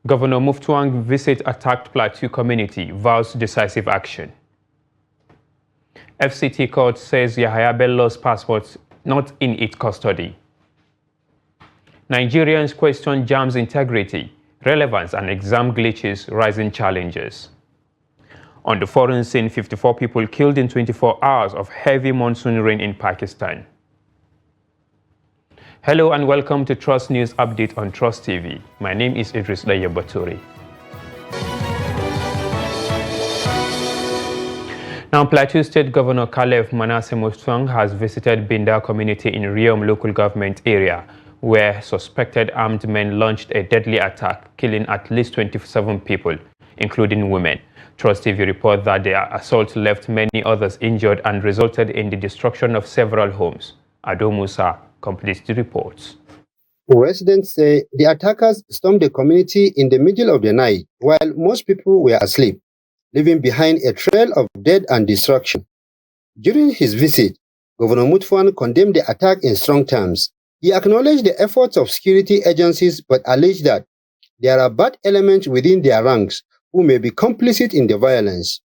Governor Muftuang visit attacked Plateau community, vows decisive action. FCT court says Yahaya Bello's passport not in its custody. Nigerians question JAMB's integrity, relevance and exam glitches, rising challenges. On the foreign scene, 54 people killed in 24 hours of heavy monsoon rain in Pakistan. Hello and welcome to Trust News Update on Trust TV. My name is Idris Baturi. Now, Plateau State Governor Caleb Manasseh Mutfwang has visited Binda community in Riom local government area, where suspected armed men launched a deadly attack, killing at least 27 people, including women. Trust TV report that the assault left many others injured and resulted in the destruction of several homes. Ado Musa completes the reports. Residents say the attackers stormed the community in the middle of the night while most people were asleep, leaving behind a trail of death and destruction. During his visit, Governor Mutfwang condemned the attack in strong terms. He acknowledged the efforts of security agencies but alleged that there are bad elements within their ranks who may be complicit in the violence.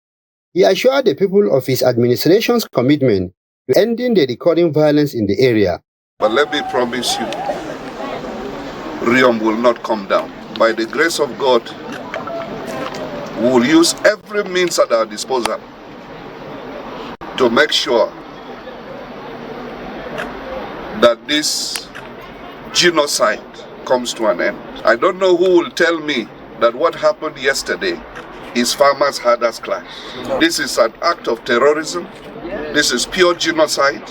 He assured the people of his administration's commitment to ending the recurring violence in the area. But let me promise you, Riom will not come down. By the grace of God, we will use every means at our disposal to make sure that this genocide comes to an end. I don't know who will tell me that what happened yesterday is farmers' herders clash. This is an act of terrorism. This is pure genocide.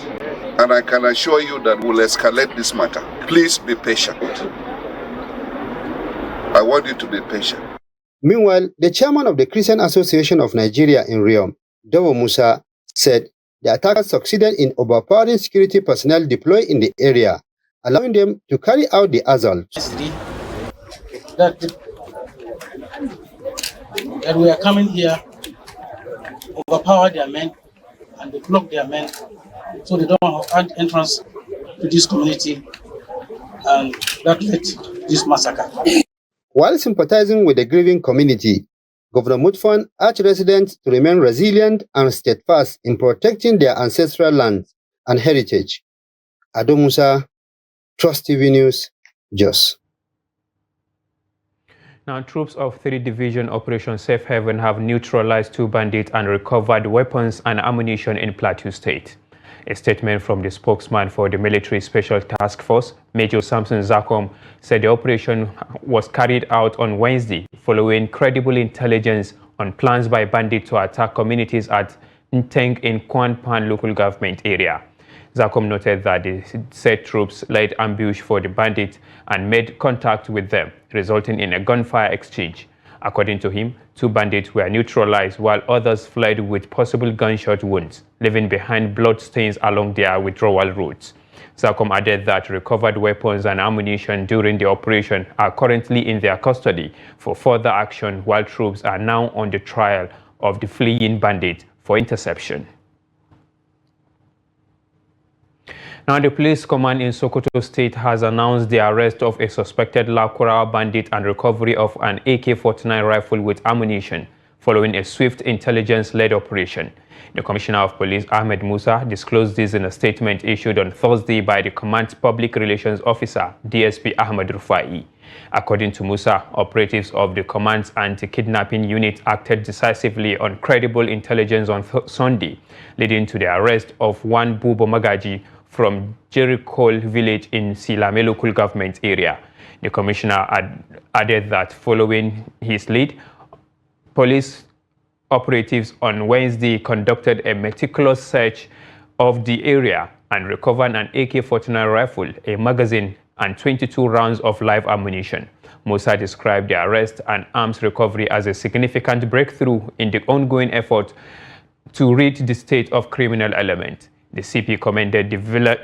And I can assure you that we'll escalate this matter. Please be patient. I want you to be patient. Meanwhile, the chairman of the Christian Association of Nigeria in Riom, Dawo Musa, said the attackers succeeded in overpowering security personnel deployed in the area, allowing them to carry out the assault. That we are coming here, overpower their men, and they block their men, so they don't have entrance to this community, and that led to this massacre. While sympathizing with the grieving community, Governor Mutfwang urged residents to remain resilient and steadfast in protecting their ancestral lands and heritage. Ado Musa, Trust TV News, Jos. Now, troops of 3rd Division Operation Safe Haven have neutralized 2 bandits and recovered weapons and ammunition in Plateau State. A statement from the spokesman for the Military Special Task Force, Major Samson Zakom, said the operation was carried out on Wednesday following credible intelligence on plans by bandits to attack communities at Nteng in Kwan Pan local government area. Zakom noted that the said troops laid ambush for the bandits and made contact with them, resulting in a gunfire exchange. According to him, 2 bandits were neutralized while others fled with possible gunshot wounds, leaving behind bloodstains along their withdrawal routes. Zakom added that recovered weapons and ammunition during the operation are currently in their custody for further action, while troops are now on the trial of the fleeing bandit for interception. Now, the police command in Sokoto State has announced the arrest of a suspected Lakurawa bandit and recovery of an AK-49 rifle with ammunition following a swift intelligence-led operation. The Commissioner of Police, Ahmed Musa, disclosed this in a statement issued on Thursday by the command's Public Relations Officer, DSP Ahmed Rufai. According to Musa, operatives of the command's anti-kidnapping unit acted decisively on credible intelligence on Sunday, leading to the arrest of one Bubo Magaji from Jericho village in Silame local government area. The commissioner added that following his lead, police operatives on Wednesday conducted a meticulous search of the area and recovered an AK-49 rifle, a magazine, and 22 rounds of live ammunition. Musa described the arrest and arms recovery as a significant breakthrough in the ongoing effort to rid the state of criminal elements. The CP commended the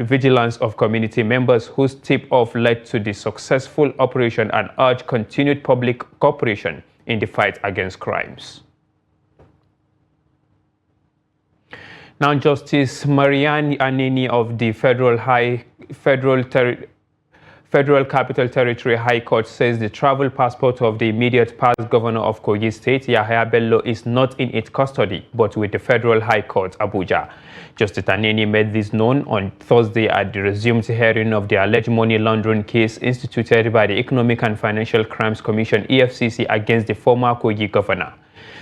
vigilance of community members whose tip-off led to the successful operation and urged continued public cooperation in the fight against crimes. Now, Justice Marianne Anini of the Federal Capital Territory High Court says the travel passport of the immediate past governor of Kogi State, Yahaya Bello, is not in its custody, but with the Federal High Court, Abuja. Justice Aneni made this known on Thursday at the resumed hearing of the alleged money laundering case instituted by the Economic and Financial Crimes Commission, EFCC, against the former Kogi governor.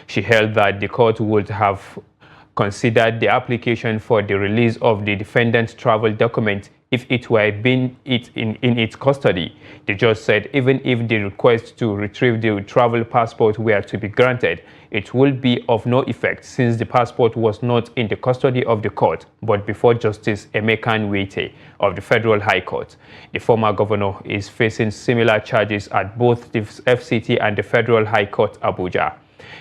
She held that the court would have considered the application for the release of the defendant's travel document if it were in its custody. The judge said even if the request to retrieve the travel passport were to be granted, it would be of no effect since the passport was not in the custody of the court, but before Justice Emeka Nwite of the Federal High Court. The former governor is facing similar charges at both the FCT and the Federal High Court, Abuja.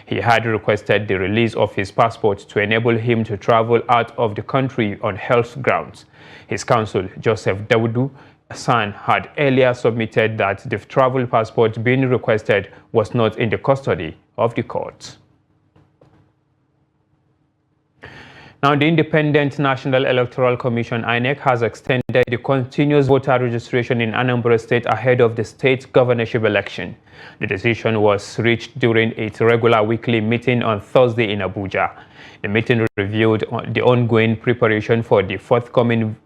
He had requested the release of his passport to enable him to travel out of the country on health grounds. His counsel, Joseph Dawudu San, had earlier submitted that the travel passport being requested was not in the custody of the court. Now, the Independent National Electoral Commission, INEC, has extended the continuous voter registration in Anambra State ahead of the state governorship election. The decision was reached during its regular weekly meeting on Thursday in Abuja. The meeting reviewed the ongoing preparation for the forthcoming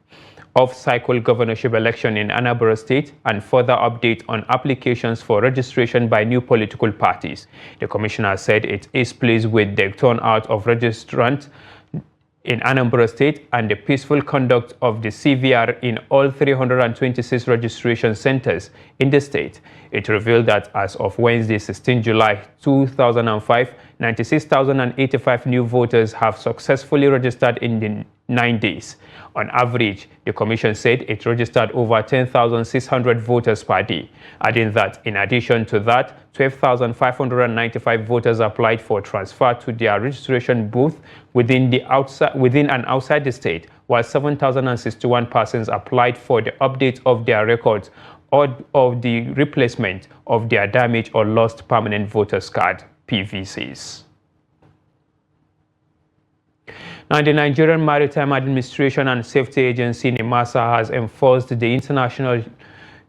off-cycle governorship election in Anambra State and further update on applications for registration by new political parties. The commissioner said it is pleased with the turnout of registrants in Anambra State and the peaceful conduct of the CVR in all 326 registration centers in the state. It revealed that as of Wednesday, 16 July 2005, 96,085 new voters have successfully registered in the 9 days. On average, the commission said it registered over 10,600 voters per day, adding that in addition to that, 12,595 voters applied for transfer to their registration booth within and outside the state, while 7,061 persons applied for the update of their records or of the replacement of their damaged or lost permanent voters card, PVCs. Now, the Nigerian Maritime Administration and Safety Agency, NIMASA, has enforced the International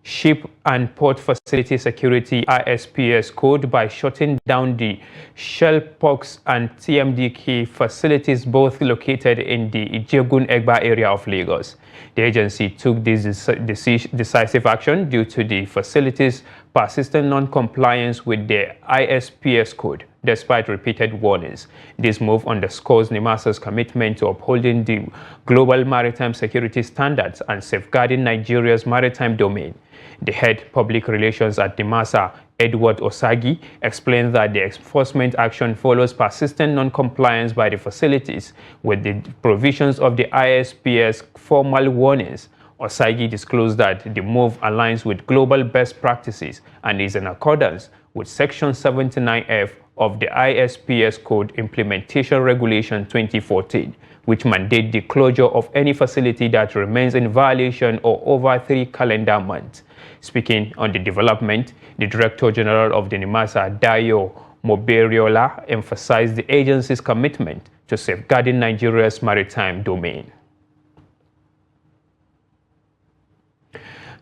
Ship and Port Facility Security ISPS code by shutting down the Shellpox and TMDK facilities, both located in the Ijegun-Egba area of Lagos. The agency took this decisive action due to the facilities' persistent non-compliance with the ISPS code, despite repeated warnings. This move underscores NIMASA's commitment to upholding the global maritime security standards and safeguarding Nigeria's maritime domain. The head public relations at NIMASA, Edward Osagi, explained that the enforcement action follows persistent non-compliance by the facilities with the provisions of the ISPS formal warnings. Osagi disclosed that the move aligns with global best practices and is in accordance with Section 79F of the ISPS Code Implementation Regulation 2014, which mandate the closure of any facility that remains in violation or over 3 calendar months. Speaking on the development, the Director General of the NIMASA, Dayo Moberiola, emphasized the agency's commitment to safeguarding Nigeria's maritime domain.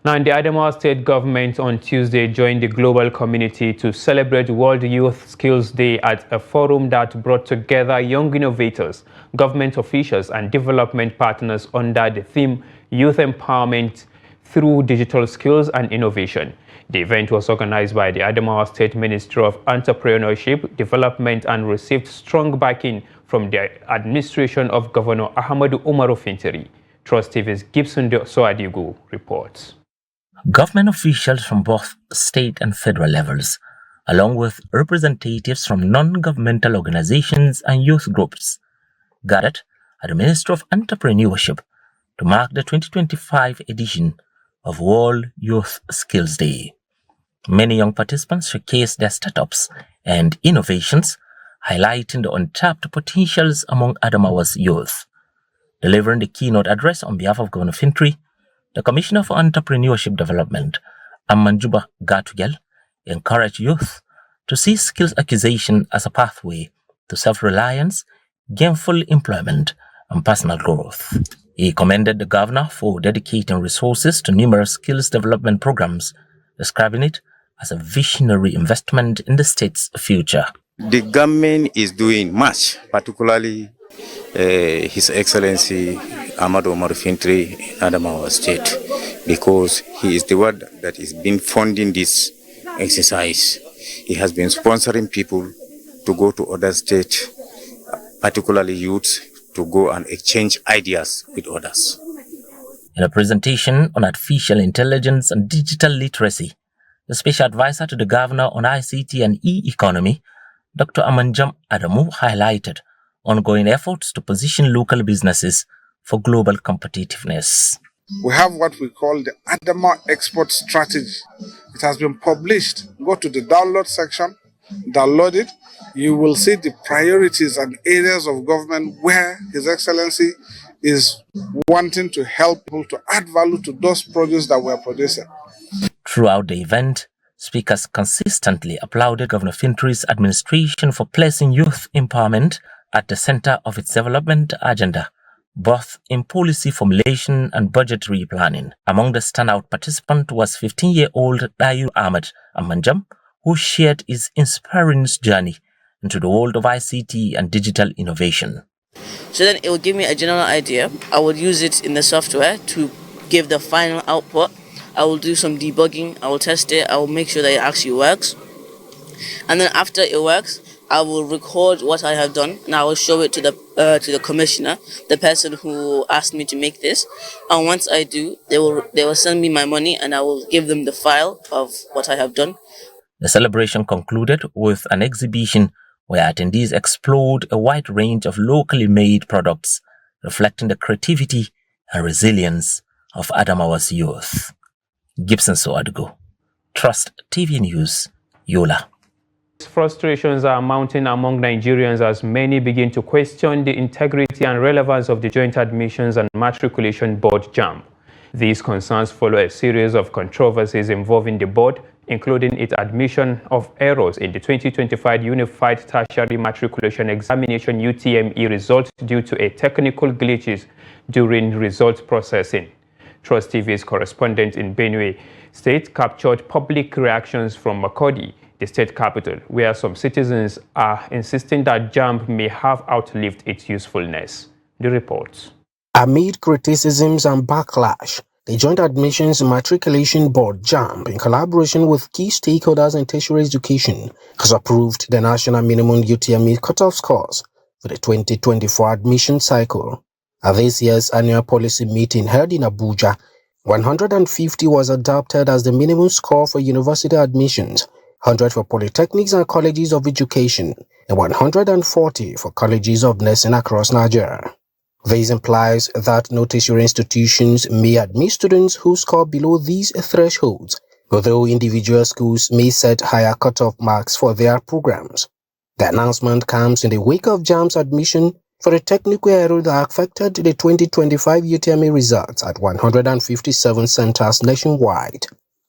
Now, the Adamawa State government on Tuesday joined the global community to celebrate World Youth Skills Day at a forum that brought together young innovators, government officials, and development partners under the theme Youth Empowerment through Digital Skills and Innovation. The event was organized by the Adamawa State Ministry of Entrepreneurship, Development, and received strong backing from the administration of Governor Ahmadu Umaru Fintiri. Trust TV's Gibson Soadigu reports. Government officials from both state and federal levels, along with representatives from non-governmental organizations and youth groups, gathered at the Ministry of Entrepreneurship to mark the 2025 edition of World Youth Skills Day. Many young participants showcased their startups and innovations, highlighting the untapped potentials among Adamawa's youth. Delivering the keynote address on behalf of Governor Fintiri, the Commissioner for Entrepreneurship Development, Amanjuba Gatugel, encouraged youth to see skills acquisition as a pathway to self-reliance, gainful employment, and personal growth. He commended the governor for dedicating resources to numerous skills development programs, describing it as a visionary investment in the state's future. The government is doing much, particularly His Excellency Ahmad Omar Fintri in Adamawa State, because he is the one that has been funding this exercise. He has been sponsoring people to go to other states, particularly youths, to go and exchange ideas with others. In a presentation on artificial intelligence and digital literacy, the special advisor to the governor on ICT and e-economy, Dr. Amanjam Adamu, highlighted ongoing efforts to position local businesses for global competitiveness. We have what we call the Adama Export Strategy. It has been published. Go to the download section, download it. You will see the priorities and areas of government where His Excellency is wanting to help people to add value to those produce that we are producing. Throughout the event, speakers consistently applauded Governor Fintri's administration for placing youth empowerment at the center of its development agenda, both in policy formulation and budgetary planning. Among the standout participants was 15-year-old Dayu Ahmed Amanjam, who shared his inspiring journey into the world of ICT and digital innovation. So then it will give me a general idea. I would use it in the software to give the final output. I will do some debugging, I will test it, I will make sure that it actually works. And then after it works, I will record what I have done and I will show it to the commissioner, the person who asked me to make this. And once I do, they will send me my money and I will give them the file of what I have done. The celebration concluded with an exhibition where attendees explored a wide range of locally made products, reflecting the creativity and resilience of Adamawa's youth. Gibson Soadgo, Trust TV News, Yola. Frustrations are mounting among Nigerians as many begin to question the integrity and relevance of the Joint Admissions and Matriculation Board (JAMB). These concerns follow a series of controversies involving the board, including its admission of errors in the 2025 Unified Tertiary Matriculation Examination (UTME) results due to a technical glitches during result processing. Trust TV's correspondent in Benue State captured public reactions from Makurdi, the state capital, where some citizens are insisting that JAMB may have outlived its usefulness. The report. Amid criticisms and backlash, the Joint Admissions and Matriculation Board (JAMB), in collaboration with key stakeholders in tertiary education, has approved the national minimum UTME cutoff scores for the 2024 admission cycle. At this year's annual policy meeting held in Abuja, 150 was adopted as the minimum score for university admissions, 100 for polytechnics and colleges of education, and 140 for colleges of nursing across Nigeria. This implies that no tertiary institutions may admit students who score below these thresholds, although individual schools may set higher cutoff marks for their programs. The announcement comes in the wake of JAMB's admission for a technical error that affected the 2025 UTME results at 157 centers nationwide.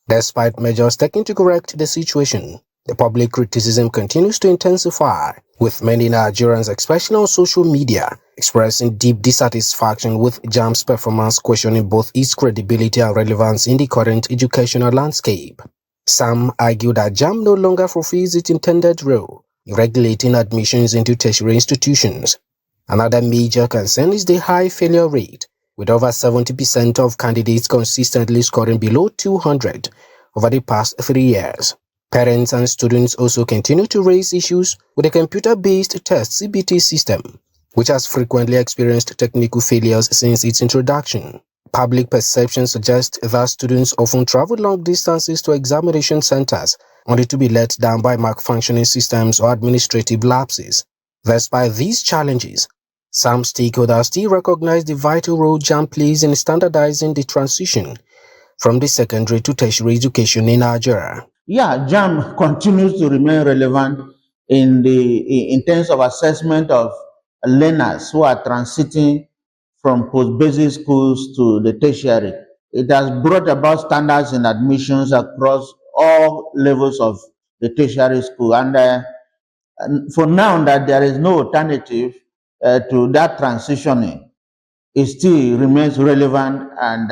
Despite measures taken to correct the situation, the public criticism continues to intensify, with many Nigerians, especially on social media, expressing deep dissatisfaction with JAMB's performance, questioning both its credibility and relevance in the current educational landscape. Some argue that JAMB no longer fulfills its intended role in regulating admissions into tertiary institutions. Another major concern is the high failure rate, with over 70% of candidates consistently scoring below 200 over the past 3 years. Parents and students also continue to raise issues with the computer-based test CBT system, which has frequently experienced technical failures since its introduction. Public perception suggests that students often travel long distances to examination centers only to be let down by malfunctioning systems or administrative lapses. Despite these challenges, some stakeholders still recognize the vital role JAMB plays in standardizing the transition from the secondary to tertiary education in Nigeria. Yeah, JAMB continues to remain relevant in terms of assessment of learners who are transiting from post-basic schools to the tertiary. It has brought about standards in admissions across all levels of the tertiary school, and for now that there is no alternative to that transitioning, it still remains relevant, and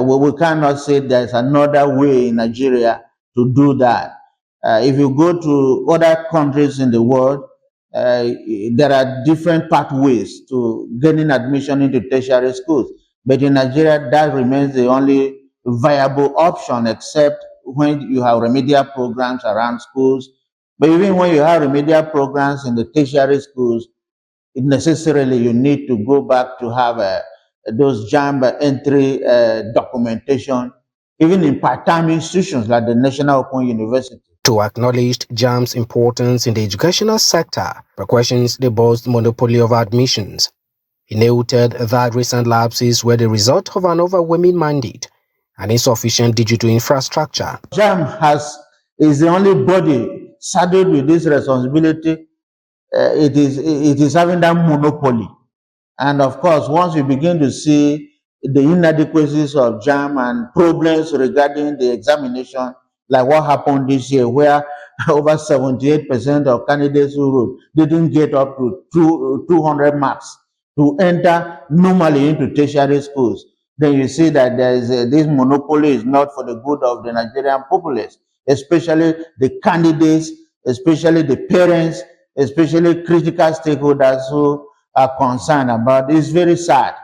we cannot say there's another way in Nigeria to do that. If you go to other countries in the world, there are different pathways to gaining admission into tertiary schools. But in Nigeria, that remains the only viable option, except when you have remedial programs around schools. But even when you have remedial programs in the tertiary schools, necessarily you need to go back to have those JAMB entry documentation, even in part-time institutions like the National Open University. To acknowledge JAMB's importance in the educational sector, but questions the board's monopoly of admissions. He noted that recent lapses were the result of an overwhelming mandate and insufficient digital infrastructure. JAMB is the only body saddled with this responsibility. It is having that monopoly. And of course, once we begin to see the inadequacies of JAMB and problems regarding the examination, like what happened this year, where over 78% of candidates who wrote didn't get up to 200 marks to enter normally into tertiary schools, then you see that there is this monopoly is not for the good of the Nigerian populace, especially the candidates, especially the parents, especially critical stakeholders who are concerned about. It's very sad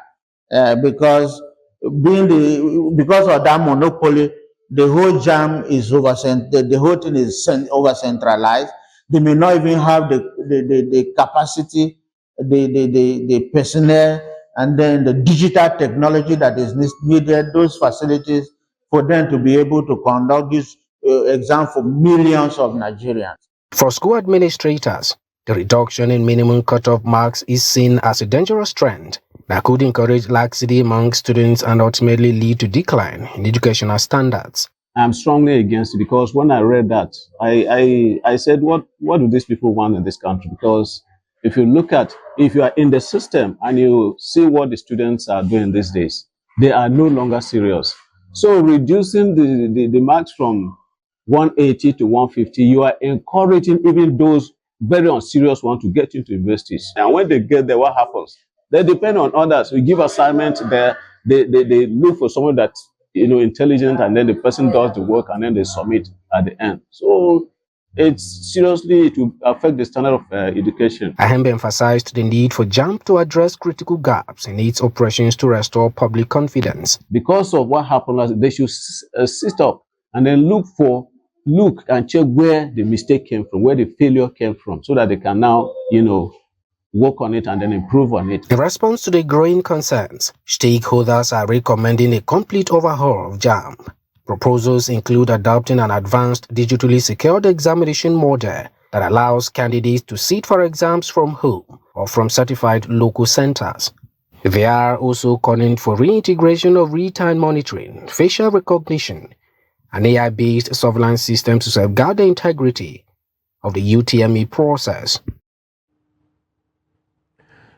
because of that monopoly, the whole JAM is the whole thing is over centralized. They may not even have the capacity, the personnel, and then the digital technology that is needed, those facilities for them to be able to conduct this exam for millions of Nigerians. For school administrators, the reduction in minimum cutoff marks is seen as a dangerous trend that could encourage laxity among students and ultimately lead to decline in educational standards. I'm strongly against it, because when I read that, I said, what do these people want in this country? Because if you are in the system and you see what the students are doing these days, they are no longer serious. So reducing the marks from 180 to 150, you are encouraging even those very unserious ones to get into universities. And when they get there, what happens? They depend on others. We give assignments there. They look for someone that's intelligent, and then the person does the work, and then they submit at the end. So it will affect the standard of education. Ahembe emphasized the need for JAMB to address critical gaps in its operations to restore public confidence. Because of what happened, they should sit up and then look and check where the mistake came from, where the failure came from, so that they can now, work on it and then improve on it. In response to the growing concerns, stakeholders are recommending a complete overhaul of JAMB. Proposals include adopting an advanced digitally secured examination model that allows candidates to sit for exams from home or from certified local centers. They are also calling for reintegration of real-time monitoring, facial recognition, and AI-based surveillance systems to safeguard the integrity of the UTME process.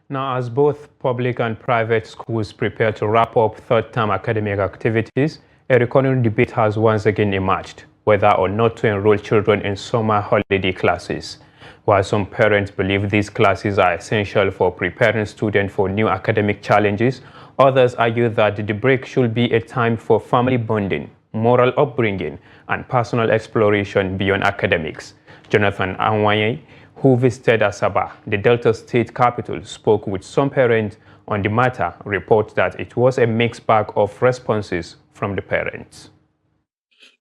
Now, as both public and private schools prepare to wrap up third-term academic activities, a recurring debate has once again emerged whether or not to enroll children in summer holiday classes. While some parents believe these classes are essential for preparing students for new academic challenges, others argue that the break should be a time for family bonding, moral upbringing, and personal exploration beyond academics. Jonathan Anwaye, who visited Asaba, the Delta State capital, spoke with some parents on the matter, reports that it was a mixed bag of responses from the parents.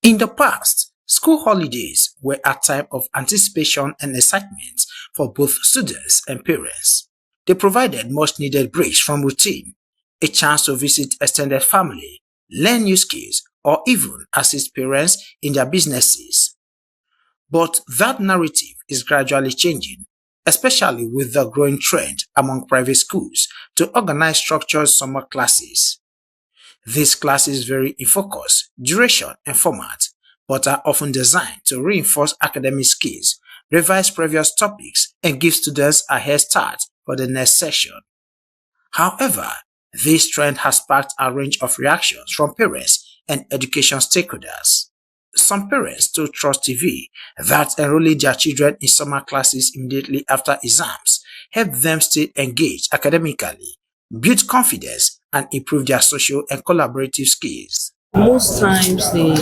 In the past, school holidays were a time of anticipation and excitement for both students and parents. They provided much-needed breaks from routine, a chance to visit extended family, learn new skills, or even assist parents in their businesses. But that narrative is gradually changing, especially with the growing trend among private schools to organize structured summer classes. These classes vary in focus, duration, and format, but are often designed to reinforce academic skills, revise previous topics, and give students a head start for the next session. However, this trend has sparked a range of reactions from parents and education stakeholders. Some parents told Trust TV that enrolling their children in summer classes immediately after exams helped them stay engaged academically, build confidence, and improve their social and collaborative skills. Most times they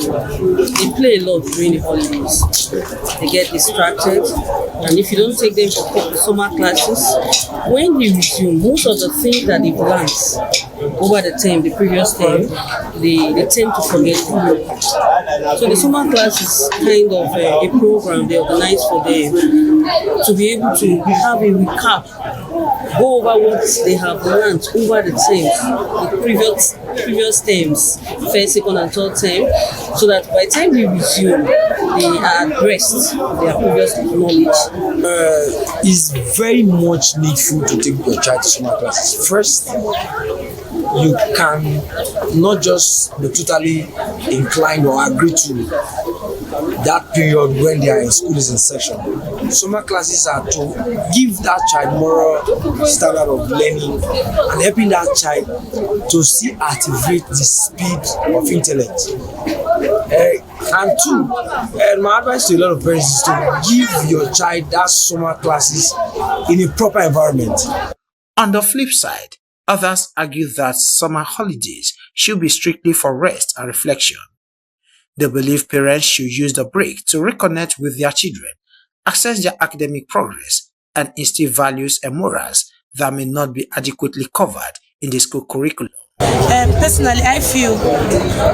play a lot during the holidays. They get distracted, and if you don't take them for summer classes, when they resume, most of the things that they've learned over the term, the previous term, they tend to forget. So the summer class is kind of a program they organize for them to be able to have a recap, go over what they have learned over the term, the previous terms, first, second, and third term, so that by the time we resume, they are abreast of their previous knowledge. Is very much needful to take your child to summer classes. First, you can not just be totally inclined or agree to that period when they are in school is in session. Summer classes are to give that child moral standard of learning and helping that child to see activate the speed of intellect. And two, my advice to a lot of parents is to give your child that summer classes in a proper environment. On the flip side, others argue that summer holidays should be strictly for rest and reflection. They believe parents should use the break to reconnect with their children, assess their academic progress, and instill values and morals that may not be adequately covered in the school curriculum. Personally, I feel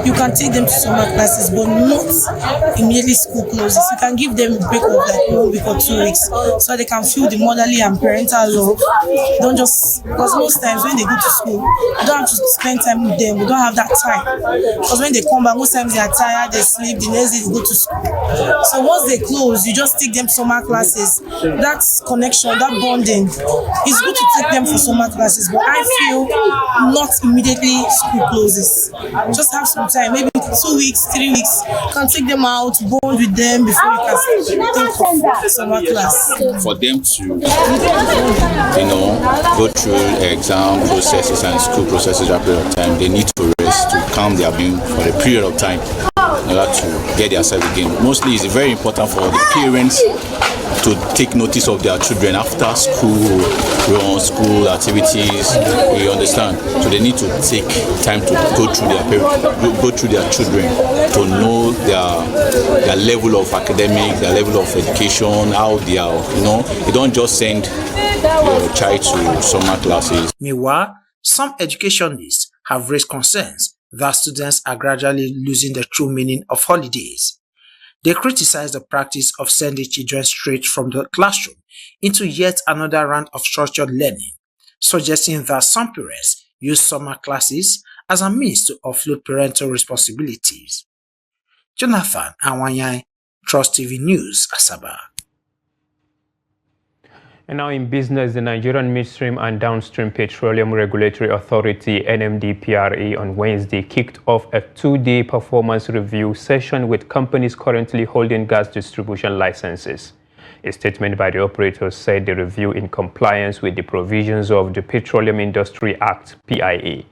you can take them to summer classes, but not immediately school closes. You can give them a break of like 1 week or 2 weeks so they can feel the motherly and parental love. Don't just, because most times when they go to school, you don't have to spend time with them. We don't have that time. Because when they come back, most times they are tired, they sleep, the next day they go to school. So once they close, you just take them to summer classes. That connection, that bonding, it's good to take them for summer classes, but I feel not immediately school closes. Just have some time, maybe 2 weeks, 3 weeks. You can take them out, bond with them before you can think of summer class. For them to, go through exam processes and school processes at a period of time, they need to rest, to calm their brain for a period of time in order to get themselves again. Mostly, it's very important for the parents to take notice of their children after school runs, school activities. You understand? So they need to take time to go through their children to know their level of academic, their level of education, how they are. You don't just send your child to summer classes. Meanwhile, some educationists have raised concerns that students are gradually losing the true meaning of holidays. They criticize the practice of sending children straight from the classroom into yet another round of structured learning, suggesting that some parents use summer classes as a means to offload parental responsibilities. Jonathan Awanyai, Trust TV News, Asaba. And now in business, the Nigerian Midstream and Downstream Petroleum Regulatory Authority, NMDPRA, on Wednesday kicked off a 2-day performance review session with companies currently holding gas distribution licenses. A statement by the operators said the review in compliance with the provisions of the Petroleum Industry Act, PIA.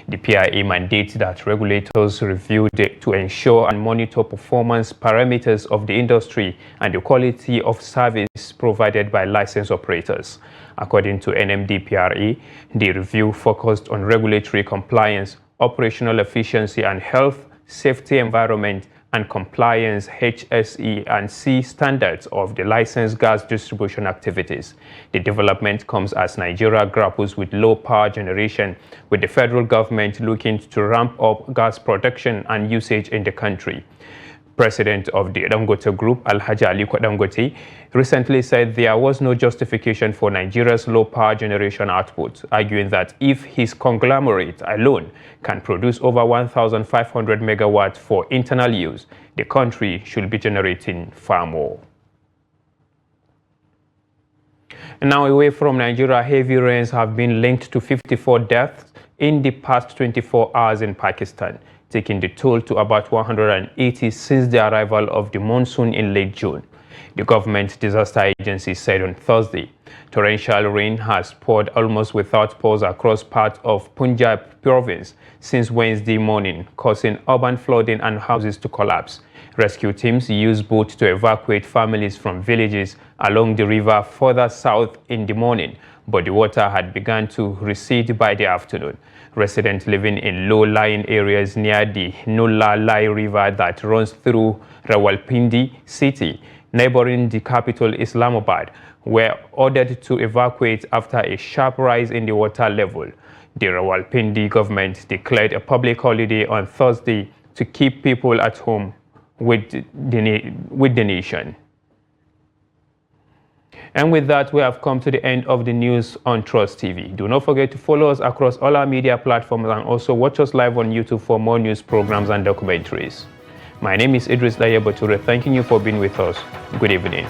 The PIA mandates that regulators review to ensure and monitor performance parameters of the industry and the quality of service provided by licensed operators. According to NMDPRA, the review focused on regulatory compliance, operational efficiency and health, safety, environment, and compliance HSE and C standards of the licensed gas distribution activities. The development comes as Nigeria grapples with low power generation, with the federal government looking to ramp up gas production and usage in the country. President of the Dangote Group, Alhaji Aliko Dangote, recently said there was no justification for Nigeria's low power generation output, arguing that if his conglomerate alone can produce over 1,500 megawatts for internal use, the country should be generating far more. And now away from Nigeria, heavy rains have been linked to 54 deaths in the past 24 hours in Pakistan, taking the toll to about 180 since the arrival of the monsoon in late June. The government disaster agency said on Thursday. Torrential rain has poured almost without pause across parts of Punjab province since Wednesday morning, causing urban flooding and houses to collapse. Rescue teams used boats to evacuate families from villages along the river further south in the morning, but the water had begun to recede by the afternoon. Residents living in low-lying areas near the Nulla Lai River that runs through Rawalpindi city, neighboring the capital Islamabad, were ordered to evacuate after a sharp rise in the water level. The Rawalpindi government declared a public holiday on Thursday to keep people at home with the nation. And with that, we have come to the end of the news on Trust TV. Do not forget to follow us across all our media platforms and also watch us live on YouTube for more news programs and documentaries. My name is Idris Dayabature, thanking you for being with us. Good evening.